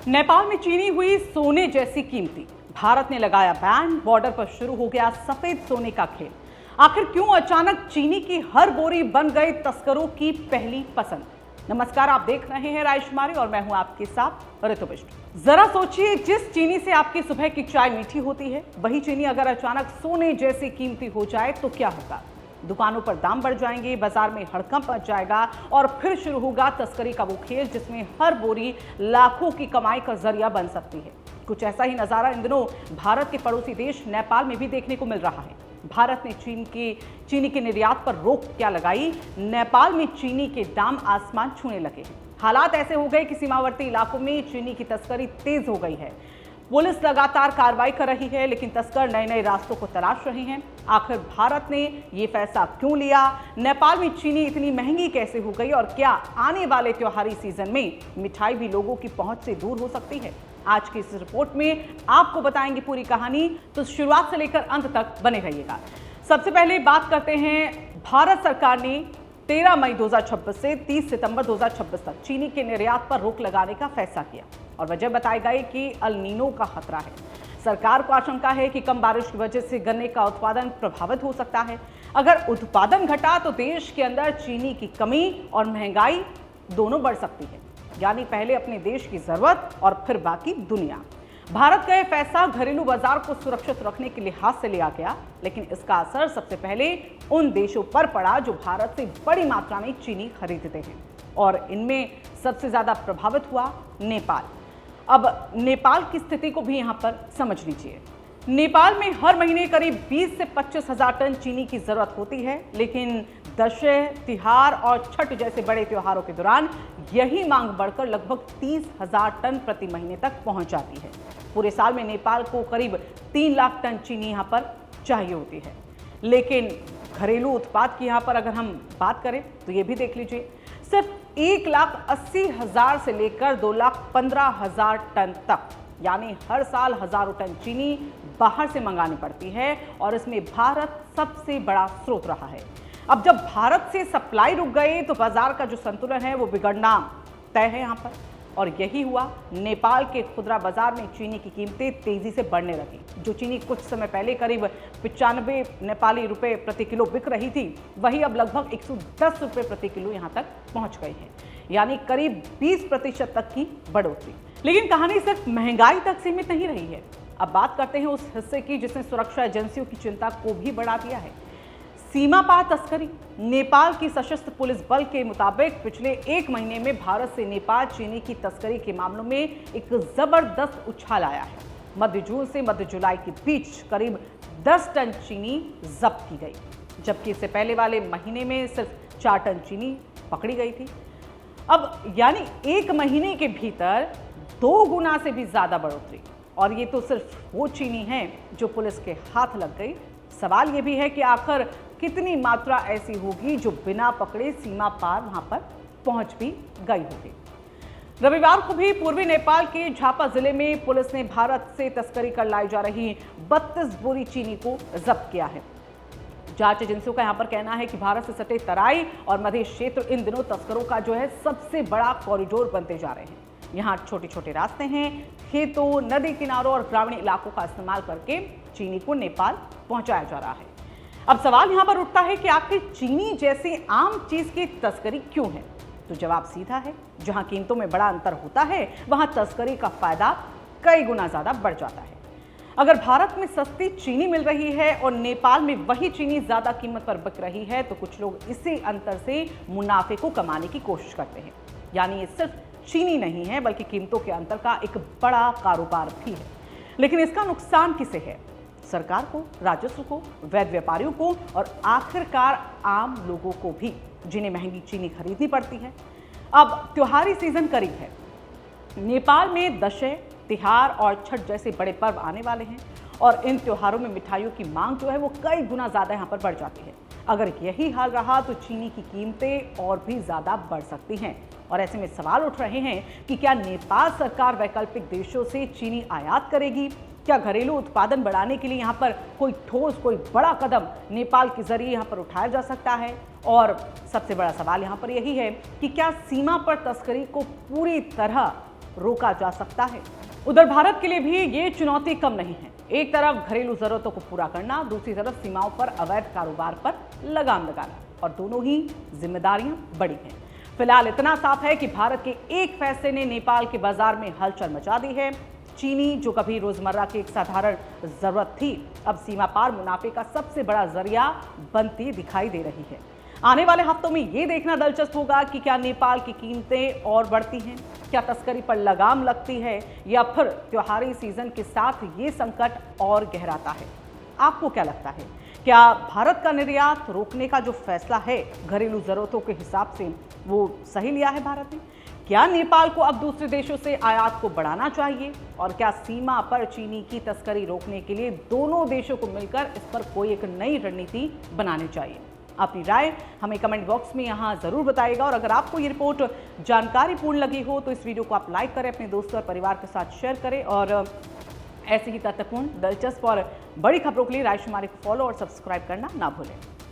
नेपाल में चीनी हुई सोने जैसी कीमती। भारत ने लगाया बैन, बॉर्डर पर शुरू हो गया सफेद सोने का खेल। आखिर क्यों अचानक चीनी की हर बोरी बन गई तस्करों की पहली पसंद। नमस्कार, आप देख रहे हैं राजकुमारी और मैं हूं आपके साथ ऋतु बिष्ट। जरा सोचिए, जिस चीनी से आपकी सुबह की चाय मीठी होती है, वही चीनी अगर अचानक सोने जैसी कीमती हो जाए तो क्या होगा। दुकानों पर दाम बढ़ जाएंगे, बाजार में हड़कंप मच जाएगा और फिर शुरू होगा तस्करी का वो खेल जिसमें हर बोरी लाखों की कमाई का जरिया बन सकती है। कुछ ऐसा ही नजारा इन दिनों भारत के पड़ोसी देश नेपाल में भी देखने को मिल रहा है। भारत ने चीनी के निर्यात पर रोक क्या लगाई, नेपाल में चीनी के दाम आसमान छूने लगे हैं। हालात ऐसे हो गए कि सीमावर्ती इलाकों में चीनी की तस्करी तेज हो गई है। पुलिस लगातार कार्रवाई कर रही है, लेकिन तस्कर नए नए रास्तों को तलाश रहे हैं। आखिर भारत ने ये फैसला क्यों लिया, नेपाल में चीनी इतनी महंगी कैसे हो गई और क्या आने वाले त्योहारी सीजन में मिठाई भी लोगों की पहुंच से दूर हो सकती है। आज की इस रिपोर्ट में आपको बताएंगे पूरी कहानी, तो शुरुआत से लेकर अंत तक बने रहिएगा। सबसे पहले बात करते हैं, भारत सरकार ने 13 मई 2026 से 30 सितंबर 2026 तक चीनी के निर्यात पर रोक लगाने का फैसला किया और वजह बताई गई कि अल नीनो का खतरा है। सरकार को आशंका है कि कम बारिश की वजह से गन्ने का उत्पादन प्रभावित हो सकता है। अगर उत्पादन घटा तो देश के अंदर चीनी की कमी और महंगाई दोनों बढ़ सकती है, यानी पहले अपने देश की जरूरत और फिर बाकी दुनिया। भारत का यह फैसला घरेलू बाजार को सुरक्षित रखने के लिहाज से लिया गया, लेकिन इसका असर सबसे पहले उन देशों पर पड़ा जो भारत से बड़ी मात्रा में चीनी खरीदते हैं और इनमें सबसे ज्यादा प्रभावित हुआ नेपाल। अब नेपाल की स्थिति को भी यहां पर समझ लीजिए। नेपाल में हर महीने करीब 20 से 25 हजार टन चीनी की जरूरत होती है, लेकिन दशहरा, तिहार और छठ जैसे बड़े त्योहारों के दौरान यही मांग बढ़कर लगभग 30 हजार टन प्रति महीने तक पहुंच जाती है। पूरे साल में नेपाल को करीब 3 लाख टन चीनी यहां पर चाहिए होती है, लेकिन घरेलू उत्पाद की यहां पर अगर हम बात करें तो ये भी देख लीजिए, सिर्फ 1,80,000 से लेकर 2,15,000 टन तक, यानी हर साल हजारों टन चीनी बाहर से मंगानी पड़ती है और इसमें भारत सबसे बड़ा स्रोत रहा है। अब जब भारत से सप्लाई रुक गई तो बाजार का जो संतुलन है वो बिगड़ना तय है यहाँ पर, और यही हुआ। नेपाल के खुदरा बाजार में चीनी की कीमतें तेजी से बढ़ने लगी। जो चीनी कुछ समय पहले करीब 95 नेपाली रुपए प्रति किलो बिक रही थी, वही अब लगभग 110 रुपए प्रति किलो यहाँ तक पहुँच गई है, यानी करीब 20% तक की बढ़ोतरी। लेकिन कहानी सिर्फ महंगाई तक सीमित नहीं रही है। अब बात करते हैं उस हिस्से की जिसने सुरक्षा एजेंसियों की चिंता को भी बढ़ा दिया है, सीमा पार तस्करी। नेपाल की सशस्त्र पुलिस बल के मुताबिक पिछले 1 महीने में भारत से नेपाल चीनी की तस्करी के मामलों में एक जबरदस्त उछाल आया है। मध्य जून से मध्य जुलाई के बीच करीब 10 टन चीनी जब्त की गई, जबकि इससे पहले वाले महीने में सिर्फ 4 टन चीनी पकड़ी गई थी। अब यानी 1 महीने के भीतर 2 गुना से भी ज्यादा बढ़ोतरी, और ये तो सिर्फ वो चीनी है जो पुलिस के हाथ लग गई। सवाल ये भी है कि आखिर कितनी मात्रा ऐसी होगी जो बिना पकड़े सीमा पार वहां पर पहुंच भी गई होगी। रविवार को भी पूर्वी नेपाल के झापा जिले में पुलिस ने भारत से तस्करी कर लाई जा रही 32 बोरी चीनी को जब्त किया है। जांच एजेंसियों का यहां पर कहना है कि भारत से सटे तराई और मध्य क्षेत्र इन दिनों तस्करों का जो है सबसे बड़ा कॉरिडोर बनते जा रहे हैं। यहाँ छोटे छोटे रास्ते हैं, खेतों, नदी किनारों और ग्रामीण इलाकों का इस्तेमाल करके चीनी को नेपाल पहुंचाया जा रहा है। अब सवाल यहां पर उठता है कि आखिर चीनी जैसी आम चीज की तस्करी क्यों है। तो जवाब सीधा है, जहां कीमतों में बड़ा अंतर होता है वहां तस्करी का फायदा कई गुना ज्यादा बढ़ जाता है। अगर भारत में सस्ती चीनी मिल रही है और नेपाल में वही चीनी ज्यादा कीमत पर बिक रही है, तो कुछ लोग इसी अंतर से मुनाफे को कमाने की कोशिश करते हैं। यानी ये सिर्फ चीनी नहीं है, बल्कि कीमतों के अंतर का एक बड़ा कारोबार भी है। लेकिन इसका नुकसान किसे है? सरकार को, राजस्व को, वैध व्यापारियों को और आखिरकार आम लोगों को भी, जिन्हें महंगी चीनी खरीदनी पड़ती है। अब त्योहारी सीजन करीब है। नेपाल में दशहरा, तिहार और छठ जैसे बड़े पर्व आने वाले हैं और इन त्योहारों में मिठाइयों की मांग जो है वो कई गुना ज्यादा यहाँ पर बढ़ जाती है। अगर यही हाल रहा तो चीनी की कीमतें और भी ज्यादा बढ़ सकती हैं, और ऐसे में सवाल उठ रहे हैं कि क्या नेपाल सरकार वैकल्पिक देशों से चीनी आयात करेगी। क्या घरेलू उत्पादन बढ़ाने के लिए यहाँ पर कोई ठोस, कोई बड़ा कदम नेपाल के जरिए यहाँ पर उठाया जा सकता है। और सबसे बड़ा सवाल यहाँ पर यही है कि क्या सीमा पर तस्करी को पूरी तरह रोका जा सकता है। उधर भारत के लिए भी ये चुनौती कम नहीं है। एक तरफ घरेलू जरूरतों को पूरा करना, दूसरी तरफ सीमाओं पर अवैध कारोबार पर लगाम लगाना, और दोनों ही जिम्मेदारियां बड़ी हैं। फिलहाल इतना साफ है कि भारत के एक फैसले ने नेपाल के बाजार में हलचल मचा दी है। चीनी, जो कभी रोजमर्रा की एक साधारण जरूरत थी, अब सीमा पार मुनाफे का सबसे बड़ा जरिया बनती दिखाई दे रही है। आने वाले हफ्तों में ये देखना दिलचस्प होगा कि क्या नेपाल की कीमतें और बढ़ती हैं, क्या तस्करी पर लगाम लगती है, या फिर त्योहारी सीजन के साथ ये संकट और गहराता है। आपको क्या लगता है? क्या भारत का निर्यात रोकने का जो फैसला है घरेलू जरूरतों के हिसाब से वो सही लिया है भारत ने? क्या नेपाल को अब दूसरे देशों से आयात को बढ़ाना चाहिए? और क्या सीमा पर चीनी की तस्करी रोकने के लिए दोनों देशों को मिलकर इस पर कोई एक नई रणनीति बनानी चाहिए? अपनी राय हमें कमेंट बॉक्स में यहाँ जरूर बताइएगा। और अगर आपको ये रिपोर्ट जानकारीपूर्ण लगी हो तो इस वीडियो को आप लाइक करें, अपने दोस्तों और परिवार के साथ शेयर करें, और ऐसी ही तथ्यपूर्ण, दिलचस्प और बड़ी खबरों के लिए राजकुमारी को फॉलो और सब्सक्राइब करना ना भूलें।